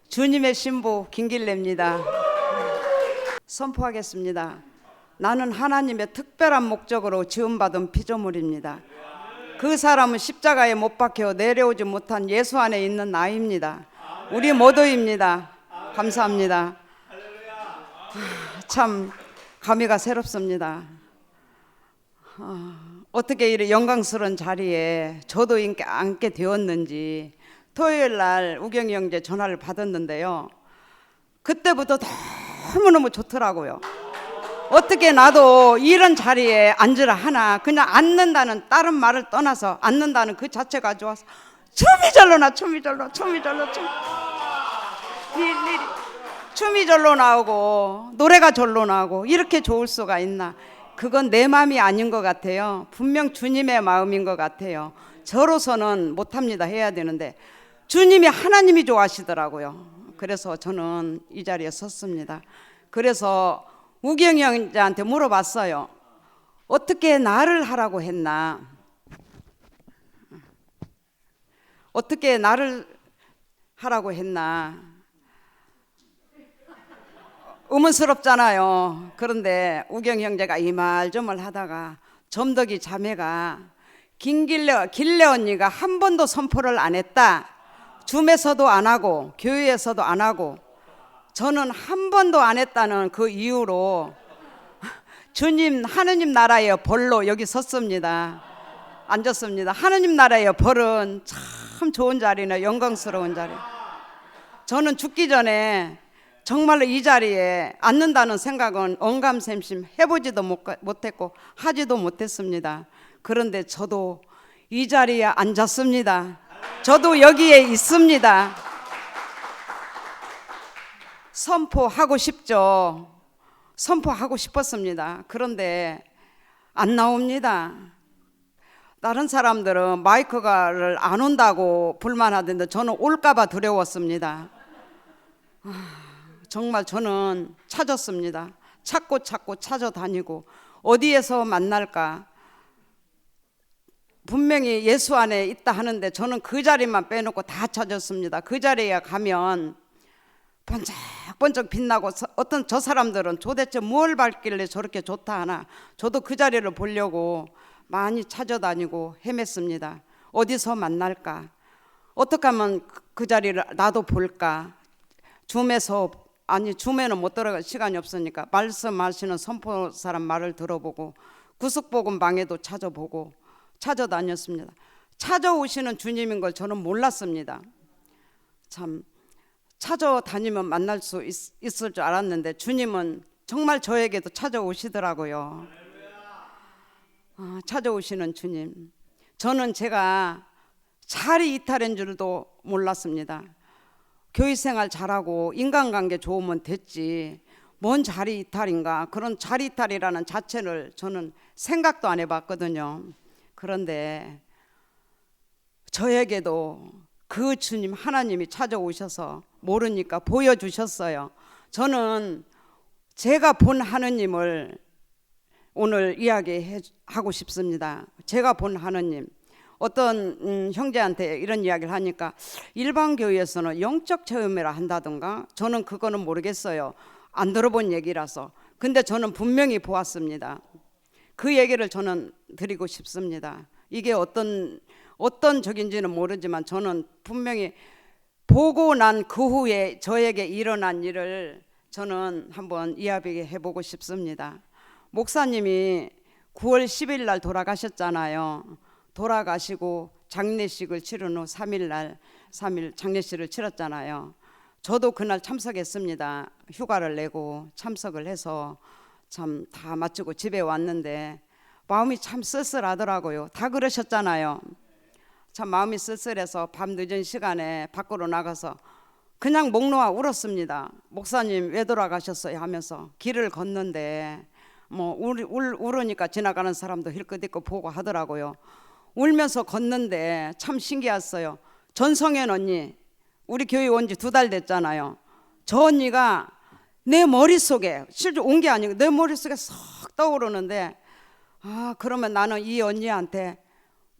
주님의 신부 김길래입니다. 선포하겠습니다. 나는 하나님의 특별한 목적으로 지음받은 피조물입니다. 그 사람은 십자가에 못 박혀 내려오지 못한 예수 안에 있는 나입니다. 우리 모두입니다. 감사합니다. 참 감회가 새롭습니다. 어떻게 이런 영광스러운 자리에 저도 앉게 되었는지 토요일 날 우경이 형제 전화를 받았는데요. 그때부터 너무너무 좋더라고요. 어떻게 나도 이런 자리에 앉으라 하나. 그냥 앉는다는 다른 말을 떠나서 앉는다는 그 자체가 좋아서 춤이 절로 나오고 노래가 절로 나오고 이렇게 좋을 수가 있나. 그건 내 마음이 아닌 것 같아요. 분명 주님의 마음인 것 같아요. 저로서는 못합니다. 해야 되는데 주님이 하나님이 좋아하시더라고요. 그래서 저는 이 자리에 섰습니다. 그래서 우경이 형제한테 물어봤어요. 어떻게 나를 하라고 했나? 어떻게 나를 하라고 했나? 의문스럽잖아요. 그런데 우경 형제가 이 말 저 말 하다가 점덕이 자매가 길래 언니가 한 번도 선포를 안 했다. 줌에서도 안 하고 교회에서도 안 하고 저는 한 번도 안 했다는 그 이유로 주님 하느님 나라의 벌로 여기 섰습니다. 앉았습니다. 하느님 나라의 벌은 참 좋은 자리네. 영광스러운 자리. 저는 죽기 전에 정말로 이 자리에 앉는다는 생각은 언감생심 해보지도 못했고 하지도 못했습니다. 그런데 저도 이 자리에 앉았습니다. 저도 여기에 있습니다. 선포하고 싶죠. 선포하고 싶었습니다. 그런데 안 나옵니다. 다른 사람들은 마이크를 안 온다고 불만하던데 저는 올까봐 두려웠습니다. 정말 저는 찾았습니다. 찾고 찾아다니고 어디에서 만날까. 분명히 예수 안에 있다 하는데 저는 그 자리만 빼놓고 다 찾았습니다. 그 자리에 가면 번쩍번쩍 빛나고 어떤 저 사람들은 도대체 뭘 밟길래 저렇게 좋다 하나. 저도 그 자리를 보려고 많이 찾아다니고 헤맸습니다. 어디서 만날까. 어떻게 하면 그 자리를 나도 볼까. 줌에는 못 들어갈 시간이 없으니까 말씀하시는 선포 사람 말을 들어보고 구석복음 방에도 찾아보고 찾아다녔습니다. 찾아오시는 주님인 걸 저는 몰랐습니다. 참 찾아다니면 만날 수 있을 줄 알았는데 주님은 정말 저에게도 찾아오시더라고요. 찾아오시는 주님. 저는 제가 자리 이탈인 줄도 몰랐습니다. 교회생활 잘하고 인간관계 좋으면 됐지 뭔 자리 이탈인가. 그런 자리 이탈이라는 자체를 저는 생각도 안 해봤거든요. 그런데 저에게도 그 주님 하나님이 찾아오셔서 모르니까 보여주셨어요. 저는 제가 본 하느님을 오늘 이야기하고 싶습니다. 제가 본 하느님. 어떤 형제한테 이런 이야기를 하니까 일반 교회에서는 영적 체험이라 한다던가 저는 그거는 모르겠어요. 안 들어본 얘기라서. 근데 저는 분명히 보았습니다. 그 얘기를 저는 드리고 싶습니다. 이게 어떤 적인지는 모르지만 저는 분명히 보고 난 그 후에 저에게 일어난 일을 저는 한번 이야기해 보고 싶습니다. 목사님이 9월 10일 날 돌아가셨잖아요. 돌아가시고 장례식을 치른 후 3일 장례식을 치렀잖아요. 저도 그날 참석했습니다. 휴가를 내고 참석을 해서 참 다 마치고 집에 왔는데 마음이 참 쓸쓸하더라고요. 다 그러셨잖아요. 참 마음이 쓸쓸해서 밤 늦은 시간에 밖으로 나가서 그냥 목 놓아 울었습니다. 목사님 왜 돌아가셨어요 하면서 길을 걷는데 울으니까 지나가는 사람도 힐끗 있고 보고 하더라고요. 울면서 걷는데 참 신기했어요. 전성현 언니, 우리 교회 온 지 2달 됐잖아요. 저 언니가 내 머릿속에 실제 온 게 아니고 내 머릿속에 쏙 떠오르는데 그러면 나는 이 언니한테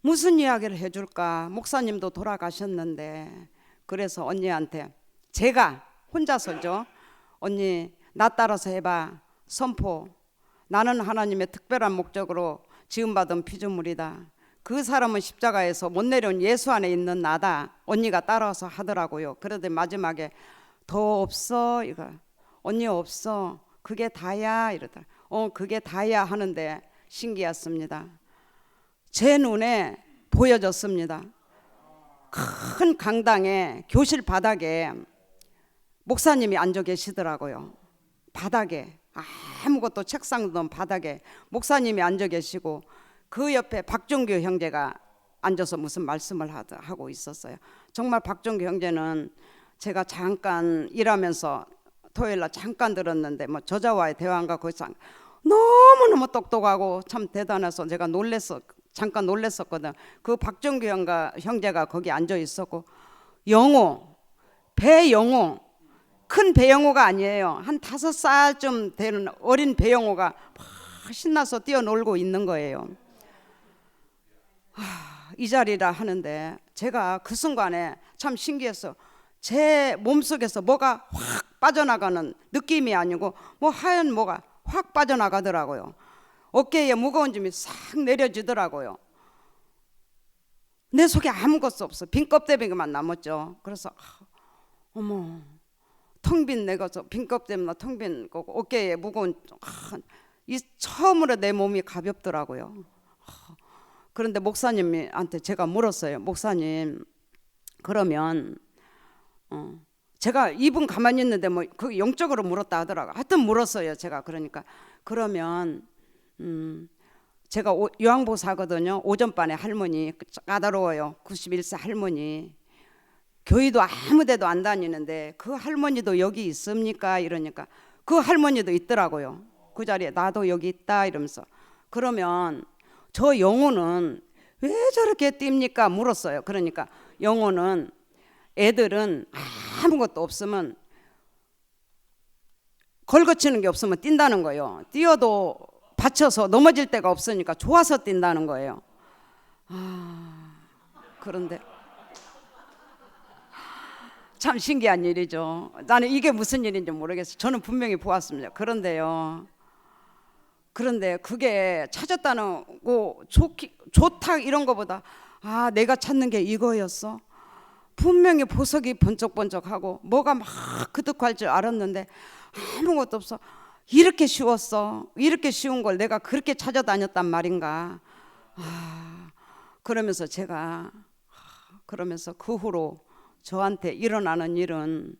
무슨 이야기를 해줄까. 목사님도 돌아가셨는데. 그래서 언니한테 제가 혼자서죠. 언니 나 따라서 해봐. 선포. 나는 하나님의 특별한 목적으로 지음받은 피조물이다. 그 사람은 십자가에서 못 내려온 예수 안에 있는 나다. 언니가 따라서 하더라고요. 그러더니 마지막에 더 없어 이거. 언니 없어. 그게 다야 이러더라. 그게 다야 하는데 신기했습니다. 제 눈에 보여졌습니다. 큰 강당에 교실 바닥에 목사님이 앉아 계시더라고요. 바닥에 아무것도 책상도 없는 바닥에 목사님이 앉아 계시고 그 옆에 박종규 형제가 앉아서 무슨 말씀을 하고 있었어요. 정말 박종규 형제는 제가 잠깐 일하면서 토요일날 잠깐 들었는데 뭐 저자와의 대화인가 거기서 너무너무 똑똑하고 참 대단해서 제가 잠깐 놀랬었거든. 그 박종규 형제가 거기 앉아 있었고 영호, 배영호, 큰 배영호가 아니에요. 한 5살쯤 되는 어린 배영호가 막 신나서 뛰어놀고 있는 거예요. 이 자리라 하는데 제가 그 순간에 참 신기했어. 제 몸속에서 뭐가 확 빠져나가는 느낌이 아니고 뭐 하얀 뭐가 확 빠져나가더라고요. 어깨에 무거운 짐이 싹 내려지더라고요. 내 속에 아무것도 없어. 빈 껍데기만 남았죠. 그래서 어머 텅 빈 내가 빈 껍데기만 텅 빈 거고 어깨에 무거운 이 처음으로 내 몸이 가볍더라고요. 그런데 목사님한테 제가 물었어요. 목사님 그러면 제가 이분 가만히 있는데 뭐 그 영적으로 물었다 하더라고요. 하여튼 물었어요. 제가 그러니까 그러면 제가 요양보사거든요. 오전반에 할머니 까다로워요. 91세 할머니 교회도 아무 데도 안 다니는데 그 할머니도 여기 있습니까? 이러니까 그 할머니도 있더라고요. 그 자리에 나도 여기 있다 이러면서 그러면 저 영호는 왜 저렇게 뜁니까? 물었어요. 그러니까 영호는 애들은 아무것도 없으면 걸거치는 게 없으면 뛴다는 거예요. 뛰어도 받쳐서 넘어질 데가 없으니까 좋아서 뛴다는 거예요. 그런데 참 신기한 일이죠. 나는 이게 무슨 일인지 모르겠어요. 저는 분명히 보았습니다. 그런데 그게 찾았다는 거 좋다 이런 거보다 내가 찾는 게 이거였어. 분명히 보석이 번쩍번쩍하고 뭐가 막 그득할 줄 알았는데 아무것도 없어. 이렇게 쉬웠어. 이렇게 쉬운 걸 내가 그렇게 찾아다녔단 말인가. 그러면서 제가 그러면서 그 후로 저한테 일어나는 일은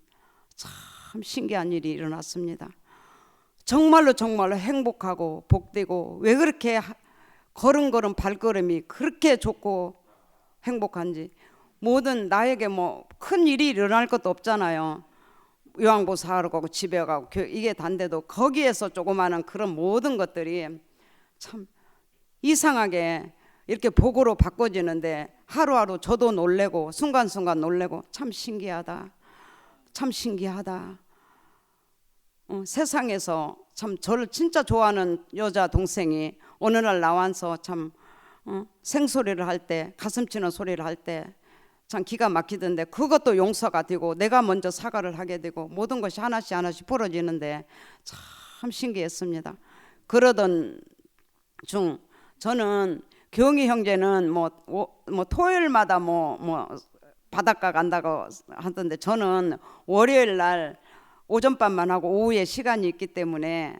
참 신기한 일이 일어났습니다. 정말로 행복하고 복되고 왜 그렇게 걸음걸음 발걸음이 그렇게 좋고 행복한지 모든 나에게 뭐 큰 일이 일어날 것도 없잖아요. 요양보사하러 가고 집에 가고 이게 단데도 거기에서 조그마한 그런 모든 것들이 참 이상하게 이렇게 복으로 바꿔지는데 하루하루 저도 놀래고 순간순간 놀래고 참 신기하다. 세상에서 참 저를 진짜 좋아하는 여자 동생이 어느 날 나와서 참 생소리를 할 때 가슴 치는 소리를 할 때 참 기가 막히던데 그것도 용서가 되고 내가 먼저 사과를 하게 되고 모든 것이 하나씩 벌어지는데 참 신기했습니다. 그러던 중 저는 경희 형제는 뭐 토요일마다 뭐 바닷가 간다고 하던데 저는 월요일 날 오전반만 하고 오후에 시간이 있기 때문에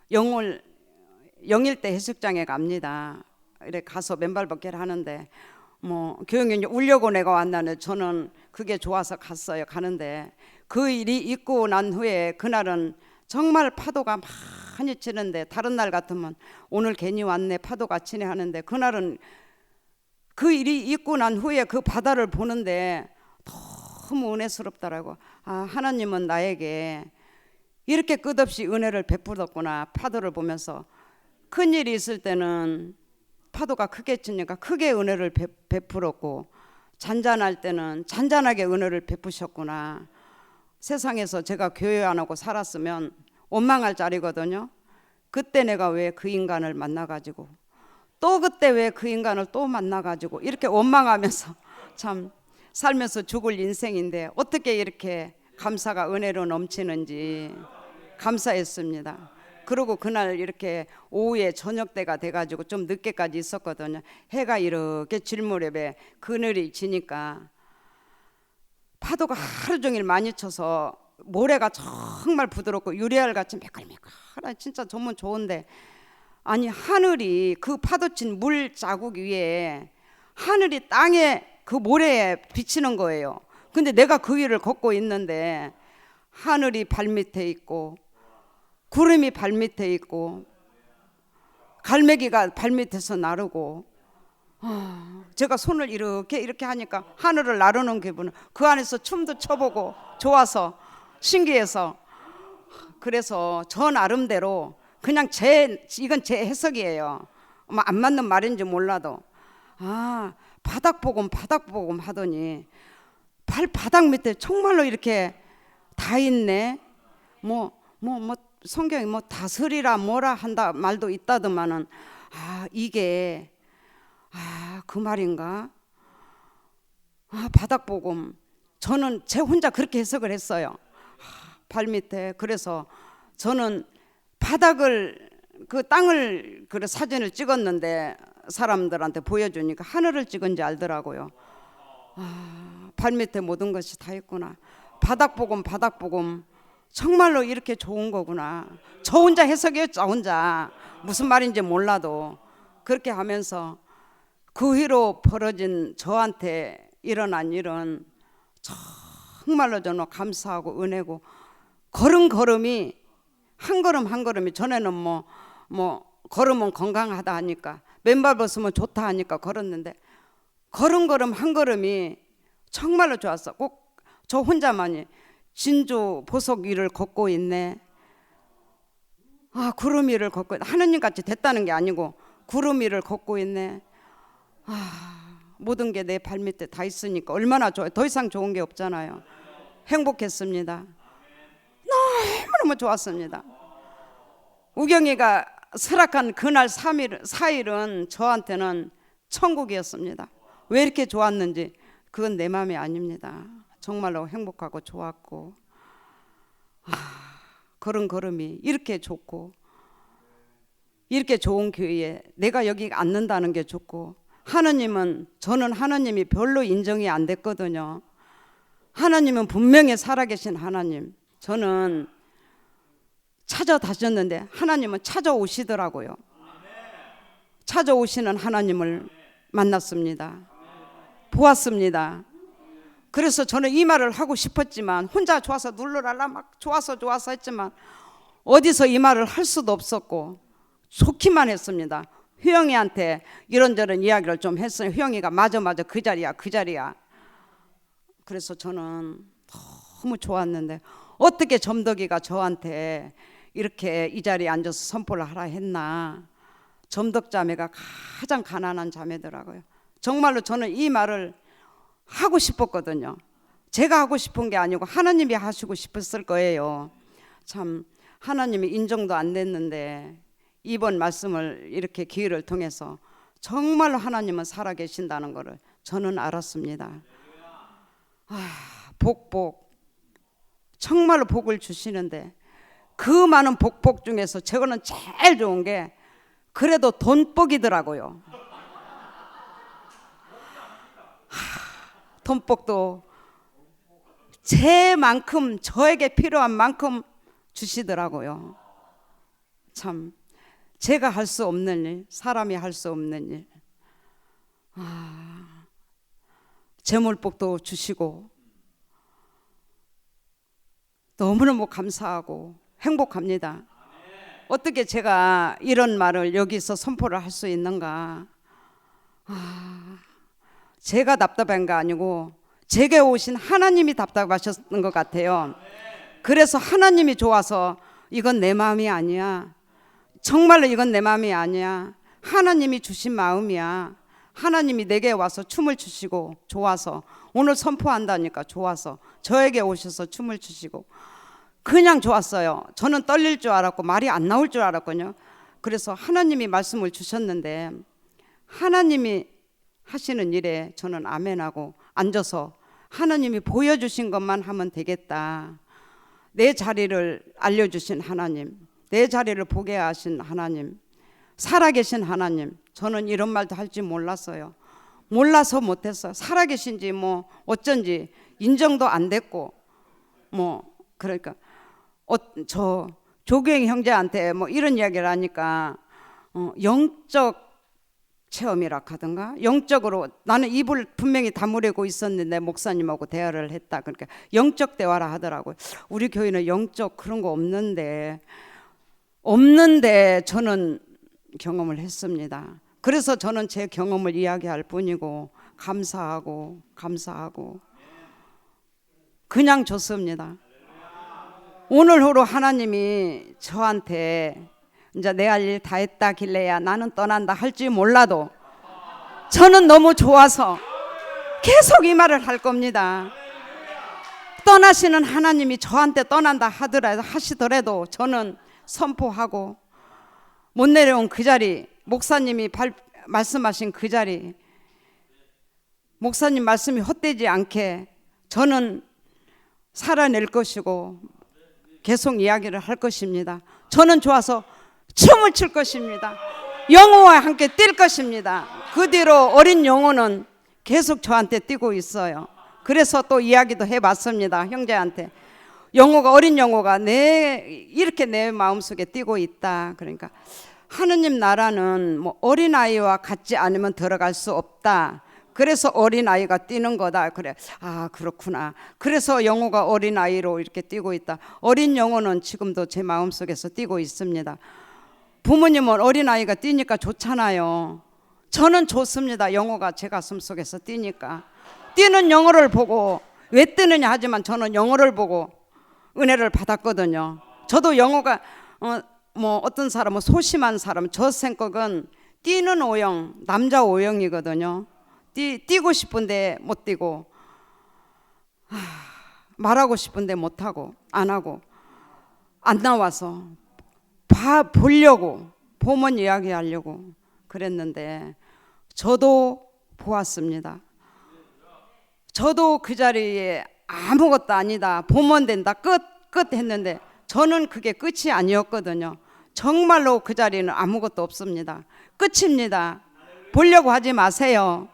영일대 해수장에 갑니다. 이렇게 가서 맨발 벗기를 하는데 뭐 교육연이 울려고 내가 왔나는 저는 그게 좋아서 갔어요. 가는데 그 일이 있고 난 후에 그날은 정말 파도가 많이 치는데 다른 날 같으면 오늘 괜히 왔네 파도가 치네 하는데 그날은 그 일이 있고 난 후에 그 바다를 보는데 너무 은혜스럽더라고. 하나님은 나에게 이렇게 끝없이 은혜를 베풀었구나. 파도를 보면서 큰 일이 있을 때는 파도가 크게 치니까 크게 은혜를 베풀었고 잔잔할 때는 잔잔하게 은혜를 베푸셨구나. 세상에서 제가 교회 안 하고 살았으면 원망할 자리거든요. 그때 내가 왜 그 인간을 만나가지고 또 그때 왜 그 인간을 또 만나가지고 이렇게 원망하면서 참 살면서 죽을 인생인데 어떻게 이렇게 감사가 은혜로 넘치는지 감사했습니다. 그리고 그날 이렇게 오후에 저녁 때가 돼가지고 좀 늦게까지 있었거든요. 해가 이렇게 질무렵에 그늘이 지니까 파도가 하루 종일 많이 쳐서 모래가 정말 부드럽고 유리알같이 매끌매끌 진짜 정말 좋은데, 아니 하늘이 그 파도친 물 자국 위에 하늘이 땅에 그 모래에 비치는 거예요. 근데 내가 그 위를 걷고 있는데 하늘이 발밑에 있고 구름이 발밑에 있고 갈매기가 발밑에서 나르고, 제가 손을 이렇게 하니까 하늘을 나르는 기분은, 그 안에서 춤도 춰보고 좋아서 신기해서, 그래서 저 나름대로 그냥 이건 제 해석이에요. 안 맞는 말인지 몰라도 바닥보금 하더니 발바닥 밑에 정말로 이렇게 다 있네. 뭐 성경이 뭐 다스리라 뭐라 한다 말도 있다더만은 이게 그 말인가? 바닥보금. 저는 제 혼자 그렇게 해석을 했어요. 발밑에. 그래서 저는 바닥을 그 땅을 그 사진을 찍었는데 사람들한테 보여주니까 하늘을 찍은지 알더라고요. 발밑에 모든 것이 다 있구나. 바닥보금 정말로 이렇게 좋은 거구나. 저 혼자 해석했죠. 혼자 무슨 말인지 몰라도 그렇게 하면서 그 후로 벌어진 저한테 일어난 일은 정말로 저는 감사하고 은혜고, 걸음이 한 걸음이 전에는 뭐 걸으면 건강하다 하니까 맨발 벗으면 좋다 하니까 걸었는데 걸음 한 걸음이 정말로 좋았어. 꼭 저 혼자만이 진주 보석 위를 걷고 있네. 구름 위를 걷고 있네. 하느님 같이 됐다는 게 아니고 구름 위를 걷고 있네. 모든 게 내 발밑에 다 있으니까 얼마나 좋아요. 더 이상 좋은 게 없잖아요. 행복했습니다. 너무너무 좋았습니다. 우경이가 설악한 그날 4일은 저한테는 천국이었습니다. 왜 이렇게 좋았는지 그건 내 마음이 아닙니다. 정말로 행복하고 좋았고, 걸음이 이렇게 좋고, 이렇게 좋은 교회에 내가 여기 앉는다는 게 좋고, 저는 하나님이 별로 인정이 안 됐거든요. 하나님은 분명히 살아계신 하나님. 저는 찾아다녔는데 하나님은 찾아오시더라고요. 찾아오시는 하나님을 만났습니다. 보았습니다. 그래서 저는 이 말을 하고 싶었지만 혼자 좋아서 눌러랄라 막 좋아서 했지만 어디서 이 말을 할 수도 없었고 좋기만 했습니다. 효영이한테 이런저런 이야기를 좀 했어요. 효영이가 맞아 그 자리야. 그래서 저는 너무 좋았는데 어떻게 점덕이가 저한테 이렇게 이 자리에 앉아서 선포를 하라 했나. 점덕 자매가 가장 가난한 자매더라고요. 정말로 저는 이 말을 하고 싶었거든요. 제가 하고 싶은 게 아니고 하나님이 하시고 싶었을 거예요. 참 하나님이 인정도 안 됐는데 이번 말씀을 이렇게 기회를 통해서 정말로 하나님은 살아계신다는 것을 저는 알았습니다. 복 정말로 복을 주시는데 그 많은 복 중에서 저거는 제일 좋은 게 그래도 돈복이더라고요. 돈복도 제만큼 저에게 필요한 만큼 주시더라고요. 참 제가 할 수 없는 일, 사람이 할 수 없는 일. 재물복도 주시고 너무너무 감사하고 행복합니다. 어떻게 제가 이런 말을 여기서 선포를 할 수 있는가. 제가 답답한 거 아니고 제게 오신 하나님이 답답하셨던 것 같아요. 그래서 하나님이 좋아서 이건 내 마음이 아니야. 정말로 이건 내 마음이 아니야. 하나님이 주신 마음이야. 하나님이 내게 와서 춤을 추시고 좋아서 오늘 선포한다니까 좋아서 저에게 오셔서 춤을 추시고 그냥 좋았어요. 저는 떨릴 줄 알았고 말이 안 나올 줄 알았거든요. 그래서 하나님이 말씀을 주셨는데 하나님이 하시는 일에 저는 아멘하고 앉아서 하나님이 보여주신 것만 하면 되겠다. 내 자리를 알려주신 하나님, 내 자리를 보게 하신 하나님, 살아계신 하나님. 저는 이런 말도 할 줄 몰랐어요. 몰라서 못했어요. 살아계신지 뭐 어쩐지 인정도 안 됐고, 뭐 그러니까 저 조경 형제한테 뭐 이런 이야기를 하니까 영적 체험이라 하던가, 영적으로 나는 입을 분명히 다물고 있었는데 목사님하고 대화를 했다. 그러니까 영적 대화라 하더라고요. 우리 교회는 영적 그런 거 없는데 저는 경험을 했습니다. 그래서 저는 제 경험을 이야기할 뿐이고 감사하고 그냥 좋습니다. 오늘후로 하나님이 저한테 이제 내 할 일 다 했다 길래야 나는 떠난다 할지 몰라도 저는 너무 좋아서 계속 이 말을 할 겁니다. 떠나시는 하나님이 저한테 떠난다 하시더라도 저는 선포하고 못 내려온 그 자리, 목사님이 말씀하신 그 자리, 목사님 말씀이 헛되지 않게 저는 살아낼 것이고 계속 이야기를 할 것입니다. 저는 좋아서 춤을 출 것입니다. 영호와 함께 뛸 것입니다. 그 뒤로 어린 영호는 계속 저한테 뛰고 있어요. 그래서 또 이야기도 해봤습니다. 형제한테. 어린 영호가 이렇게 내 마음속에 뛰고 있다. 그러니까 하느님 나라는 뭐 어린아이와 같지 않으면 들어갈 수 없다. 그래서 어린아이가 뛰는 거다. 그래. 아, 그렇구나. 그래서 영호가 어린아이로 이렇게 뛰고 있다. 어린 영호는 지금도 제 마음속에서 뛰고 있습니다. 부모님은 어린아이가 뛰니까 좋잖아요. 저는 좋습니다. 영호가 제 가슴 속에서 뛰니까. 뛰는 영호를 보고 왜 뛰느냐 하지만 저는 영호를 보고 은혜를 받았거든요. 저도 영호가 뭐 어떤 사람은 소심한 사람, 저 생각은 뛰는 오영, 남자 오영이거든요. 뛰고 싶은데 못 뛰고, 말하고 싶은데 못하고 안 하고 안 나와서 보려고 보면 이야기하려고 그랬는데 저도 보았습니다. 저도 그 자리에 아무것도 아니다, 보면 된다, 끝 했는데 저는 그게 끝이 아니었거든요. 정말로 그 자리는 아무것도 없습니다. 끝입니다. 보려고 하지 마세요.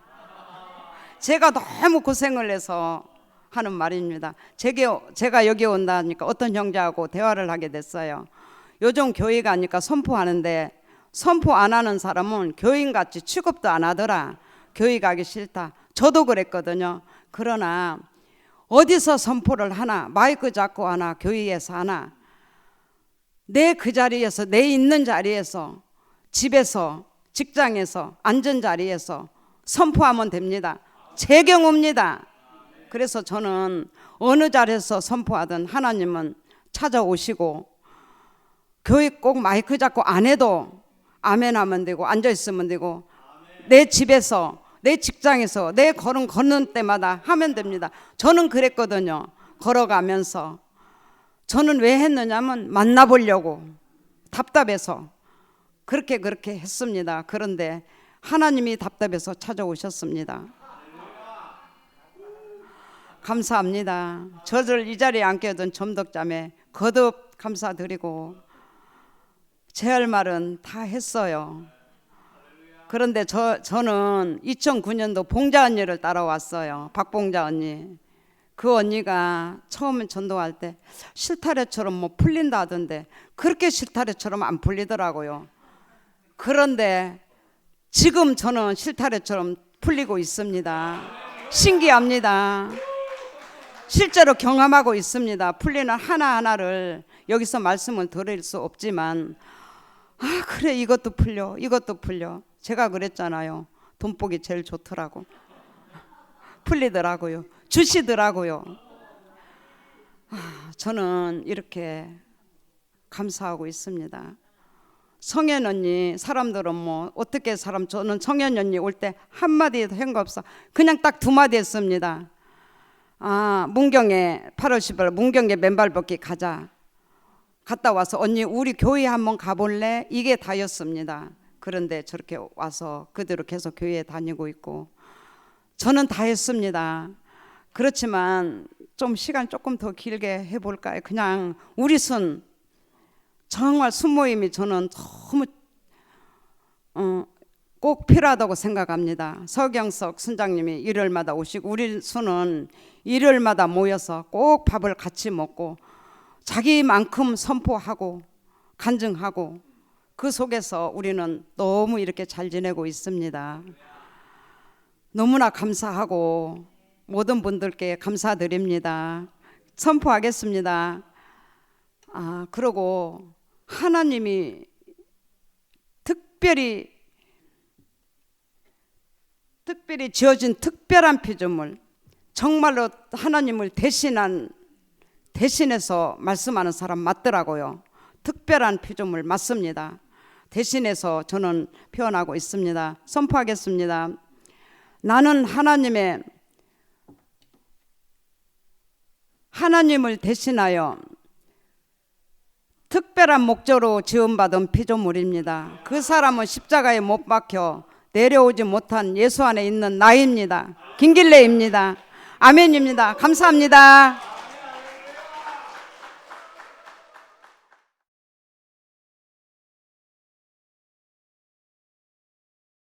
제가 너무 고생을 해서 하는 말입니다. 제가 여기 온다니까 어떤 형제하고 대화를 하게 됐어요. 요즘 교회 가니까 선포하는데 선포 안 하는 사람은 교인같이 취급도 안 하더라. 교회 가기 싫다. 저도 그랬거든요. 그러나 어디서 선포를 하나, 마이크 잡고 하나, 교회에서 하나, 내 그 자리에서, 내 있는 자리에서, 집에서, 직장에서, 앉은 자리에서 선포하면 됩니다. 제 경우입니다. 그래서 저는 어느 자리에서 선포하든 하나님은 찾아오시고, 교회 꼭 마이크 잡고 안 해도 아멘 하면 되고 앉아 있으면 되고, 내 집에서, 내 직장에서, 내 걷는 때마다 하면 됩니다. 저는 그랬거든요. 걸어가면서. 저는 왜 했느냐면 만나보려고, 답답해서 그렇게 했습니다. 그런데 하나님이 답답해서 찾아오셨습니다. 감사합니다. 저를 이 자리에 앉게 해둔 점덕자매 거듭 감사드리고, 제 할 말은 다 했어요. 그런데 저는 2009년도 봉자 언니를 따라왔어요. 박봉자 언니. 그 언니가 처음에 전도할 때 실타래처럼 뭐 풀린다 하던데 그렇게 실타래처럼 안 풀리더라고요. 그런데 지금 저는 실타래처럼 풀리고 있습니다. 신기합니다. 실제로 경험하고 있습니다. 풀리는 하나하나를 여기서 말씀을 드릴 수 없지만, 그래, 이것도 풀려. 제가 그랬잖아요. 돈복이 제일 좋더라고. 풀리더라고요. 주시더라고요. 저는 이렇게 감사하고 있습니다. 성현 언니, 사람들은 뭐 어떻게 저는 성현 언니 올 때 한마디도 한 거 없어. 그냥 딱 2마디 했습니다. 문경에 8월 10일 문경에 맨발 걷기 가자. 갔다 와서 언니 우리 교회 한번 가볼래? 이게 다였습니다. 그런데 저렇게 와서 그대로 계속 교회에 다니고 있고, 저는 다 했습니다. 그렇지만 좀 시간 조금 더 길게 해볼까요? 그냥 우리 순 정말 순모임이 저는 너무 꼭 필요하다고 생각합니다. 서경석 순장님이 일요일마다 오시고 우리 순은 일요일마다 모여서 꼭 밥을 같이 먹고 자기만큼 선포하고 간증하고 그 속에서 우리는 너무 이렇게 잘 지내고 있습니다. 너무나 감사하고 모든 분들께 감사드립니다. 선포하겠습니다. 그리고 하나님이 특별히 지어진 특별한 피조물, 정말로 하나님을 대신해서 말씀하는 사람 맞더라고요. 특별한 피조물 맞습니다. 대신해서 저는 표현하고 있습니다. 선포하겠습니다. 나는 하나님을 대신하여 특별한 목적으로 지음받은 피조물입니다. 그 사람은 십자가에 못 박혀 내려오지 못한 예수 안에 있는 나입니다. 김길래입니다. 아멘입니다. 감사합니다.